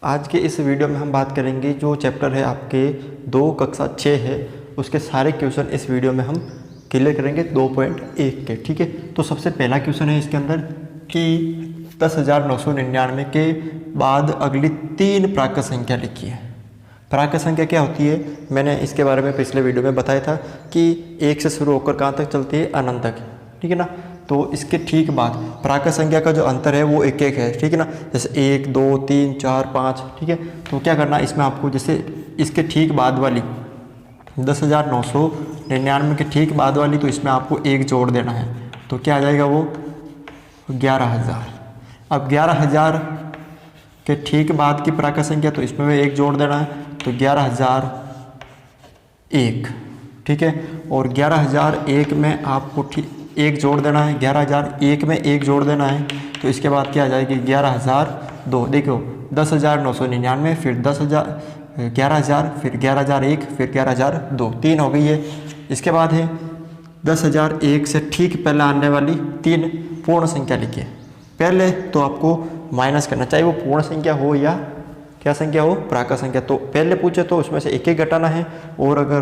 आज के इस वीडियो में हम बात करेंगे जो चैप्टर है आपके 2 कक्षा 6 है उसके सारे क्वेश्चन इस वीडियो में हम क्लियर करेंगे 2.1 के। ठीक है, तो सबसे पहला क्वेश्चन है इसके अंदर कि 10,999 के बाद अगली 3 प्राकृत संख्या लिखी है। प्राकृत संख्या क्या होती है, मैंने इसके बारे में पिछले वीडियो में बताया था कि 1 से शुरू होकर कहाँ तक चलती है, अनंत तक। ठीक है ना, तो इसके ठीक बाद प्राकृत संख्या का जो अंतर है वो 1-1 है। ठीक है ना, जैसे 1, 2, 3, 4, 5। ठीक है, तो क्या करना है इसमें आपको, जैसे इसके ठीक बाद वाली 10,999 के ठीक बाद वाली, तो इसमें आपको 1 जोड़ देना है। तो क्या आ जाएगा वो 11,000। अब 11,000 के ठीक बाद की प्राकृत संख्या, तो इसमें भी 1 जोड़ देना है, तो 11,001। ठीक है, और 11,001 में आपको 1 जोड़ देना है, 11,001 में 1 जोड़ देना है, तो इसके बाद क्या आ जाएगी 11,002। देखो 10,999 फिर 11,000 फिर 11,001 फिर 11,002, 3 हो गई है। इसके बाद है 10,001 से ठीक पहले आने वाली 3 पूर्ण संख्या लिखिए। पहले तो आपको माइनस करना, चाहे वो पूर्ण संख्या हो या क्या संख्या हो, प्राकृत संख्या। तो पहले पूछे तो उसमें से 1-1 घटाना है, और अगर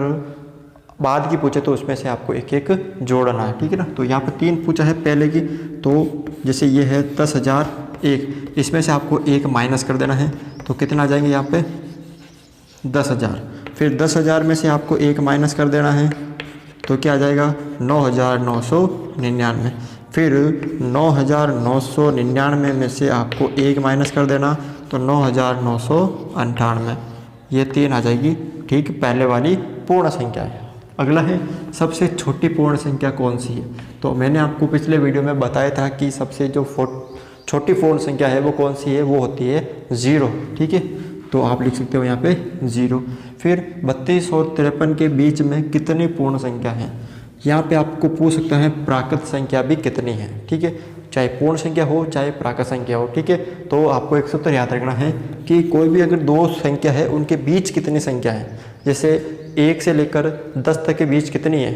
बाद की पूछे तो उसमें से आपको 1-1 जोड़ना है। ठीक है ना, तो यहाँ पे 3 पूछा है पहले की, तो जैसे ये है 10,001, इसमें से आपको 1 माइनस कर देना है, तो कितना आ जाएंगे यहाँ पे 10,000। फिर 10,000 में से आपको 1 माइनस कर देना है, तो क्या आ जाएगा 9,999। फिर 9,999 में से आपको 1 माइनस कर देना, तो 9,998। ये 3 आ जाएगी ठीक पहले वाली पूर्ण संख्या है। अगला है सबसे छोटी पूर्ण संख्या कौन सी है। तो मैंने आपको पिछले वीडियो में बताया था कि सबसे जो छोटी पूर्ण संख्या है वो कौन सी है, वो होती है 0। ठीक है, तो आप लिख सकते हो यहाँ पे 0। फिर 32 और 53 के बीच में कितनी पूर्ण संख्या है, यहाँ पे आपको पूछ सकता है प्राकृत संख्या भी कितनी है। ठीक है, चाहे पूर्ण संख्या हो चाहे प्राकृत संख्या हो। ठीक है, तो आपको एक सूत्र याद रखना है कि कोई भी अगर 2 संख्या है उनके बीच कितनी संख्या है, जैसे 1 से लेकर 10 तक के बीच कितनी है,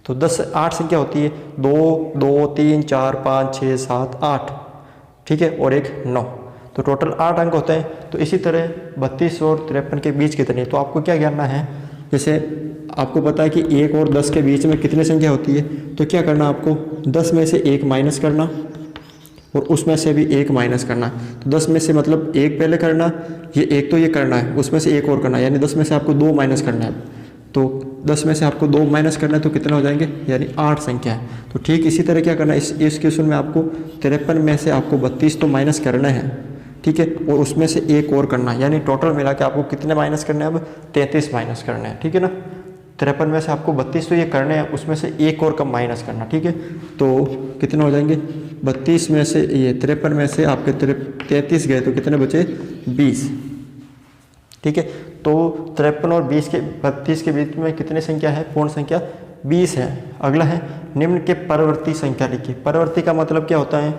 तो 8 संख्या होती है, 2, 2, 3, 4, 5, 6, 7, 8। ठीक है, और एक 9, तो टोटल 8 अंक होते हैं। तो इसी तरह 32 और 53 के बीच कितनी है, तो आपको क्या करना है, जैसे आपको पता है कि 1 और 10 के बीच में कितनी संख्या होती है, तो क्या करना आपको 10 में से 1 माइनस करना और उसमें से भी 1 माइनस करना। तो 10 में से मतलब 1 पहले करना, ये 1 तो ये करना है, उसमें से 1 और करना, यानी 10 में से आपको 2 माइनस करना है। तो 10 में से आपको 2 माइनस करना है, तो कितना हो जाएंगे, यानी 8 संख्या है। तो ठीक इसी तरह क्या करना है, इस क्वेश्चन में आपको 53 में से आपको 32 तो माइनस करना है। ठीक है, और उसमें से 1 और करना, यानी टोटल मिला के आपको कितने माइनस करने हैं, अब 33 माइनस करने हैं। ठीक है ना, 53 में से आपको 32 तो ये करने हैं, उसमें से 1 और कम माइनस करना। ठीक है, तो कितने हो जाएंगे 32 में से ये 53 में से आपके 33 गए, तो कितने बचे 20। ठीक है, तो 53 और 32 के बीच में कितनी संख्या है, पूर्ण संख्या 20 है। अगला है निम्न के परवर्ती संख्या लिखिए। परवर्ती का मतलब क्या होता है,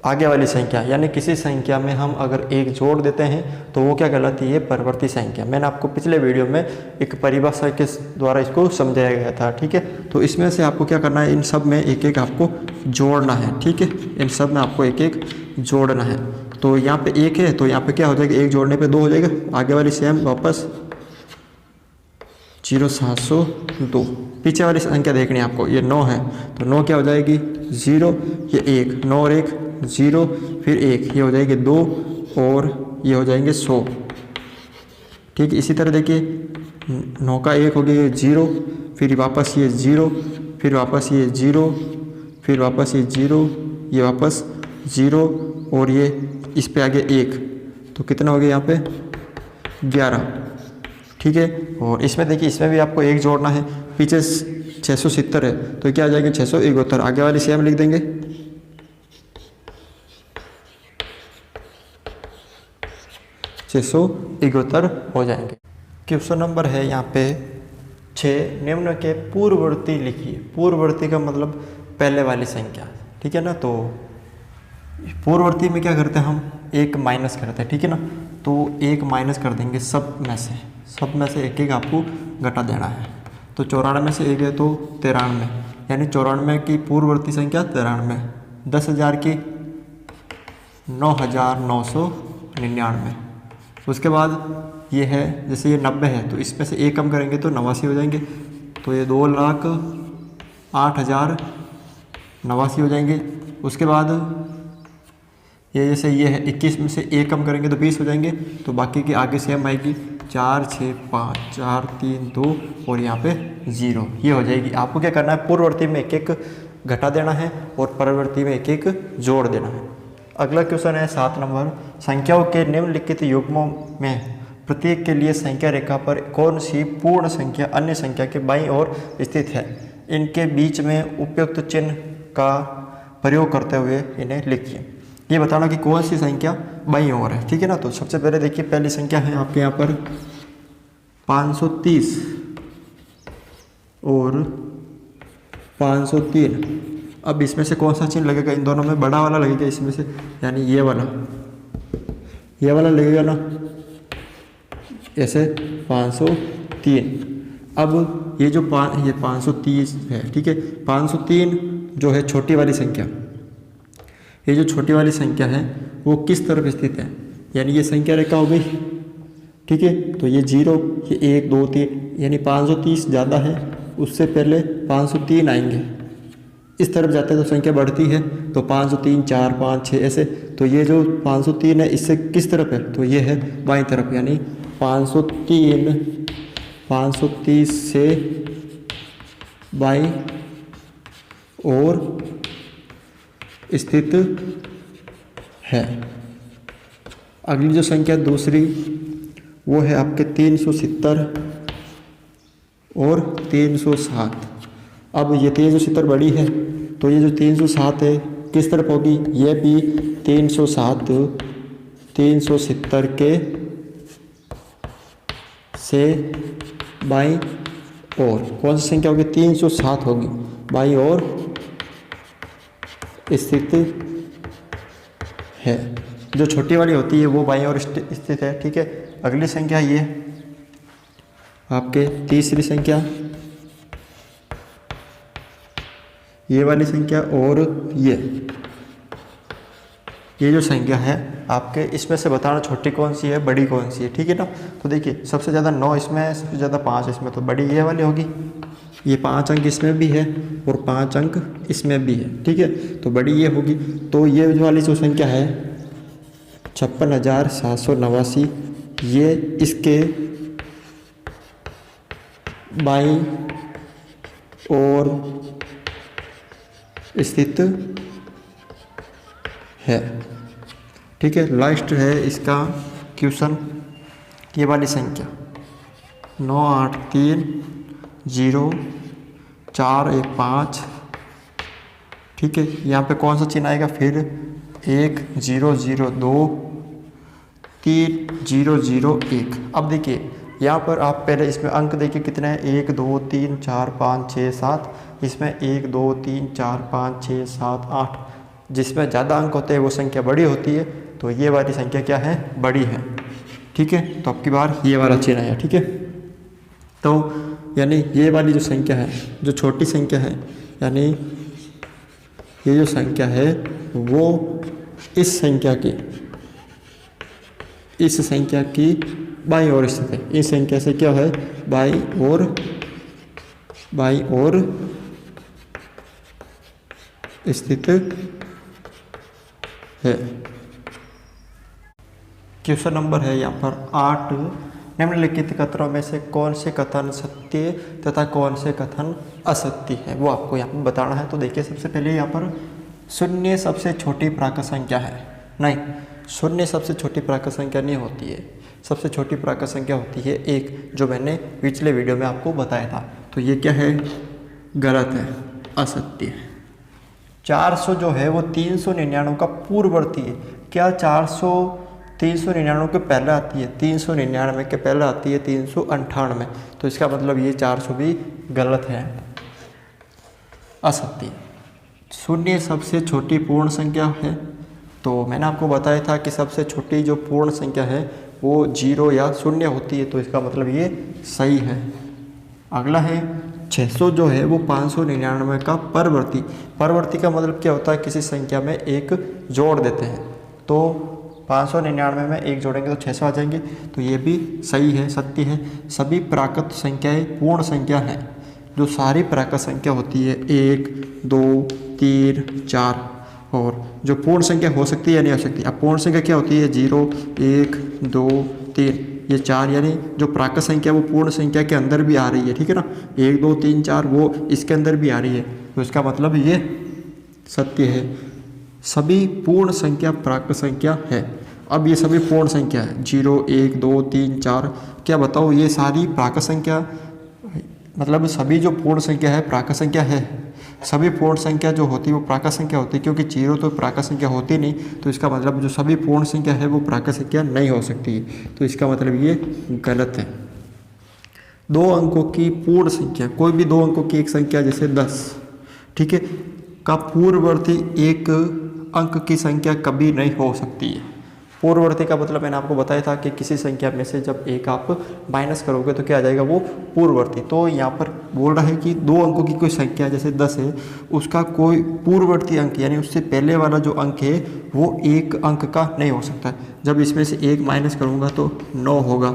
आगे वाली संख्या, यानी किसी संख्या में हम अगर 1 जोड़ देते हैं तो वो क्या कहलाती है, परवर्ती संख्या। मैंने आपको पिछले वीडियो में एक परिभाषा के द्वारा इसको समझाया गया था। ठीक है, तो इसमें से आपको क्या करना है, इन सब में 1-1 आपको जोड़ना है। ठीक है, इन सब में आपको 1-1 जोड़ना है। तो यहाँ पे 1 है, तो यहाँ पे क्या हो जाएगा, 1 जोड़ने पे 2 हो जाएगा, आगे वाली सेम वापस 0,702। पीछे वाली संख्या देखनी है आपको, ये 9 है, तो 9 क्या हो जाएगी 0, ये 1, 9 और 1 0, फिर 1, ये हो जाएगी 2, और ये हो जाएंगे 100। ठीक, इसी तरह देखिए 9 का 1 हो गया 0, फिर वापस ये 0, फिर वापस ये 0, फिर वापस ये 0, ये वापस 0, और ये इस पे आगे 1, तो कितना हो गया यहाँ पे 11। ठीक है, और इसमें देखिए इसमें भी आपको 1 जोड़ना है, पीछे 670 है, तो क्या आ जाएगा 671, आगे वाली सेम लिख देंगे। 671 हो जाएंगे। क्वेश्चन नंबर है यहाँ पे 6, निम्न के पूर्ववर्ती लिखिए। पूर्ववर्ती का मतलब पहले वाली संख्या। ठीक है ना, तो पूर्ववर्ती में क्या करते हैं हम, 1 माइनस करते हैं। ठीक है ना, तो 1 माइनस कर देंगे सब में से 1-1 आपको घटा देना है। तो 94 में से 1 है तो 93, यानी 94 की पूर्ववर्ती संख्या 93। 10,000 की 9,999, उसके बाद ये है जैसे ये 90 है तो इसमें से 1 कम करेंगे तो 89 हो जाएंगे, तो ये 2,08,089 हो जाएंगे। उसके बाद ये जैसे ये है 21 में से 1 कम करेंगे तो 20 हो जाएंगे, तो बाकी की आगे सेम आएगी 4 6 5 4 3 2 और यहाँ पे 0, ये हो जाएगी। आपको क्या करना है, पूर्ववर्ती में एक एक घटा देना है और परवर्ती में एक एक जोड़ देना है। अगला क्वेश्चन है 7 नंबर, संख्याओं के निम्नलिखित युग्मों में प्रत्येक के लिए संख्या रेखा पर कौन सी पूर्ण संख्या अन्य संख्या के बाईं ओर स्थित है, इनके बीच में उपयुक्त चिन्ह का प्रयोग करते हुए इन्हें लिखिए। ये बताना कि कौन सी संख्या बाईं ओर है, ठीक है ना। तो सबसे पहले देखिए, पहली संख्या है आपके यहाँ पर 530 और 503। अब इसमें से कौन सा चिन्ह लगेगा, इन दोनों में बड़ा वाला लगेगा इसमें से, यानी ये वाला लगेगा ना, ऐसे 503। अब ये जो ये 530 है, ठीक है। 503 जो है छोटी वाली संख्या, ये जो छोटी वाली संख्या है वो किस तरफ स्थित है, यानी ये संख्या रेखा हो गई, ठीक है। तो ये 0, ये 1 2 3, यानी 530 ज़्यादा है, उससे पहले 503 आएंगे। इस तरफ जाते हैं तो संख्या बढ़ती है, तो 503 4 5 6 ऐसे। तो ये जो 503 है इससे किस तरफ है, तो ये है बाईं तरफ, यानी 530 से बाईं ओर स्थित है। अगली जो संख्या दूसरी वो है आपके 370 और 307। अब ये 370 बड़ी है, तो ये जो 307 है किस तरफ होगी, ये भी 307 370 के से बाईं ओर, कौन सी संख्या होगी, 307 होगी, बाईं ओर स्थित है। जो छोटी वाली होती है वो बाईं ओर स्थित है, ठीक है। अगली संख्या ये आपके तीसरी संख्या, ये वाली संख्या और ये जो संख्या है आपके, इसमें से बताना छोटी कौन सी है बड़ी कौन सी है, ठीक है ना। तो देखिए सबसे ज़्यादा 9 इसमें है, सबसे ज़्यादा 5 इसमें, तो बड़ी ये वाली होगी। ये 5 अंक इसमें भी है और 5 अंक इसमें भी है, ठीक है, तो बड़ी ये होगी। तो ये वाली जो संख्या है 56,789, ये इसके बाईं ओर स्थित है, ठीक है। लास्ट है इसका क्वेश्चन, ये वाली संख्या 9830415, ठीक है। यहाँ पे कौन सा चिन्ह आएगा, फिर 1002 3001। अब देखिए यहाँ पर आप पहले इसमें अंक देखिए कितने हैं, 1 2 3 4 5 6 7, इसमें 1 2 3 4 5 6 7 8, जिसमें ज़्यादा अंक होते हैं वो संख्या बड़ी होती है, तो ये वाली संख्या क्या है, बड़ी है, ठीक है। तो अब की बार ये वाला चिन्ह आया, ठीक है। तो यानी ये वाली जो संख्या है, जो छोटी संख्या है, यानी ये जो संख्या है वो इस संख्या की बाईं ओर स्थित है। इस संख्या से क्या है, बाईं ओर स्थित है। क्वेश्चन नंबर है यहाँ पर 8, निम्नलिखित कथनों में से कौन से कथन सत्य तथा कौन से कथन असत्य है, वो आपको यहाँ पर बताना है। तो देखिए सबसे पहले यहाँ पर शून्य सबसे छोटी प्राकृत संख्या है, नहीं, शून्य सबसे छोटी प्राकृत संख्या नहीं होती है। सबसे छोटी प्राकृत संख्या होती है 1, जो मैंने पिछले वीडियो में आपको बताया था। तो ये क्या है, गलत है, असत्य है। 400 जो है वो 399 का पूर्ववर्ती है। क्या 400 399 के पहले आती है, 399 के पहले आती है 398, तो इसका मतलब ये 400 भी गलत है, असत्य। शून्य सबसे छोटी पूर्ण संख्या है, तो मैंने आपको बताया था कि सबसे छोटी जो पूर्ण संख्या है वो 0 या 0 होती है, तो इसका मतलब ये सही है। अगला है 600 जो है वो 599 का परवर्ती। परवर्ती का मतलब क्या होता है, किसी संख्या में एक जोड़ देते हैं, तो 599 में 1 जोड़ेंगे तो 600 आ जाएंगे, तो ये भी सही है, सत्य है। सभी प्राकृत संख्याएं पूर्ण संख्या हैं। जो सारी प्राकृत संख्या होती है 1, 2, 3, 4, और जो पूर्ण संख्या हो सकती है या नहीं हो सकती। अब पूर्ण संख्या क्या होती है? 0, 1, 2, 3, ये 4, यानी जो प्राकृत संख्या वो पूर्ण संख्या के अंदर भी आ रही है, ठीक है ना। 1, 2, 3, 4 वो इसके अंदर भी आ रही है, तो इसका मतलब ये सत्य है। सभी पूर्ण संख्या प्राकृत संख्या है। अब ये सभी पूर्ण संख्या है, 0, 1, 2, 3, 4, क्या बताओ ये सारी प्राकृत संख्या, मतलब सभी जो पूर्ण संख्या है प्राकृत संख्या है। सभी पूर्ण संख्या जो होती है वो प्राकृत संख्या होती है, क्योंकि 0 तो प्राकृत संख्या होती नहीं, तो इसका मतलब जो सभी पूर्ण संख्या है वो प्राकृत संख्या नहीं हो सकती है, तो इसका मतलब ये गलत है। 2 अंकों की पूर्ण संख्या, कोई भी 2 अंकों की एक संख्या जैसे 10, ठीक है, का पूर्ववर्ती एक अंक की संख्या कभी नहीं हो सकती है। पूर्ववर्ती का मतलब मैंने आपको बताया था कि किसी संख्या में से जब एक आप माइनस करोगे तो क्या आ जाएगा? वो पूर्ववर्ती। तो यहाँ पर बोल रहा है कि 2 अंकों की कोई संख्या जैसे 10 है, उसका कोई पूर्ववर्ती अंक यानी उससे पहले वाला जो अंक है वो 1 अंक का नहीं हो सकता। जब इसमें से 1 माइनस करूँगा तो 9 होगा,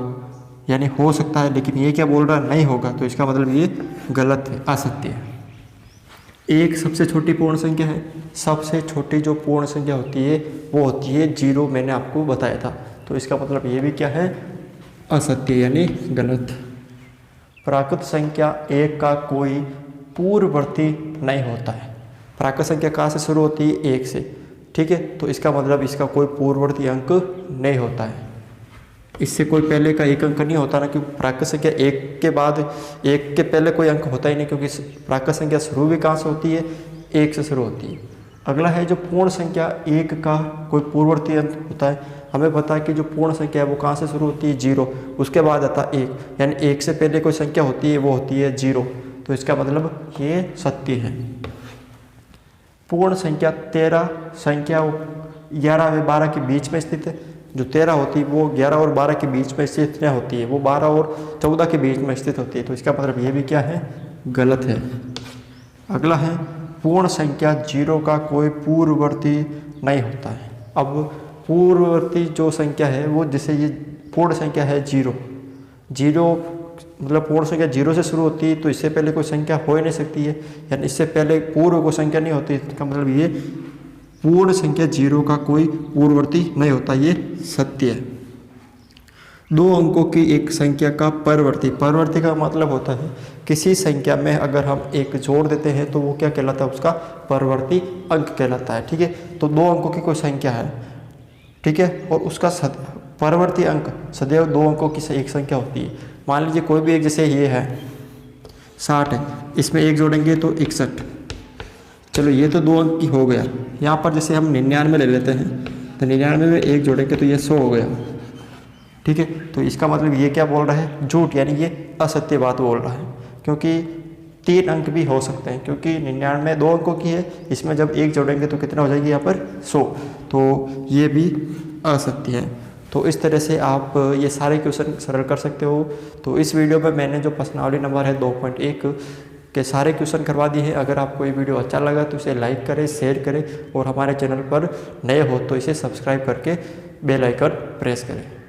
यानी हो सकता है, लेकिन ये क्या बोल रहा है? नहीं होगा, तो इसका मतलब ये गलत है, असत्य है। 1 सबसे छोटी पूर्ण संख्या है। सबसे छोटी जो पूर्ण संख्या होती है वो होती है 0, मैंने आपको बताया था, तो इसका मतलब ये भी क्या है? असत्य, यानी गलत। प्राकृत संख्या 1 का कोई पूर्ववर्ती नहीं होता है। प्राकृत संख्या कहाँ से शुरू होती है? 1 से, ठीक है, तो इसका मतलब इसका कोई पूर्ववर्ती अंक नहीं होता है। इससे कोई पहले का एक अंक नहीं होता ना, क्योंकि प्राकृत संख्या 1 के बाद 1 के पहले कोई अंक होता ही नहीं, क्योंकि प्राकृत संख्या शुरू भी कहाँ से होती है? 1 से शुरू होती है। अगला है जो पूर्ण संख्या 1 का कोई पूर्ववर्ती अंक होता है। हमें पता है कि जो पूर्ण संख्या है वो कहाँ से शुरू होती है? 0, उसके बाद आता है 1, यानी 1 से पहले कोई संख्या होती है वो होती है 0, तो इसका मतलब ये सत्य है। पूर्ण संख्या 13 संख्या 11 व 12 के बीच में स्थित है। जो 13 होती है वो 11 और 12 के बीच में स्थित नहीं होती है, वो 12 और 14 के बीच में स्थित होती है, तो इसका मतलब ये भी क्या है? गलत है। अगला है पूर्ण संख्या 0 का कोई पूर्ववर्ती नहीं होता है। अब पूर्ववर्ती जो संख्या है वो, जैसे ये पूर्ण संख्या है 0, मतलब पूर्ण संख्या 0 से शुरू होती है, तो इससे पहले कोई संख्या हो ही नहीं सकती है, यानी इससे पहले पूर्व कोई संख्या नहीं होती, इसका मतलब ये पूर्ण संख्या 0 का कोई पूर्ववर्ती नहीं होता, ये सत्य है। 2 अंकों की एक संख्या का परवर्ती, परवर्ती का मतलब होता है किसी संख्या में अगर हम 1 जोड़ देते हैं तो वो क्या कहलाता है? उसका परवर्ती अंक कहलाता है, ठीक है। तो 2 अंकों की कोई संख्या है, ठीक है, और उसका परवर्ती अंक सदैव 2 अंकों की एक संख्या होती है। मान लीजिए कोई भी एक, जैसे ये है 60 है, इसमें 1 जोड़ेंगे तो 61, चलो ये तो 2 अंक की हो गया। यहाँ पर जैसे हम 99 ले लेते हैं, तो 99 में 1 जोड़ेंगे तो ये 100 हो गया, ठीक है। तो इसका मतलब ये क्या बोल रहा है? झूठ, यानी ये असत्य बात बोल रहा है, क्योंकि 3 अंक भी हो सकते हैं, क्योंकि 99 2 अंकों की है, इसमें जब 1 जोड़ेंगे तो कितना हो जाएगी यहाँ पर? 100, तो ये भी असत्य है। तो इस तरह से आप ये सारे क्वेश्चन सरल कर सकते हो। तो इस वीडियो में मैंने जो प्रश्नावली नंबर है 2.1 के सारे क्वेश्चन करवा दिए हैं। अगर आपको ये वीडियो अच्छा लगा तो इसे लाइक करें, शेयर करें, और हमारे चैनल पर नए हो तो इसे सब्सक्राइब करके बेल आइकन प्रेस करें।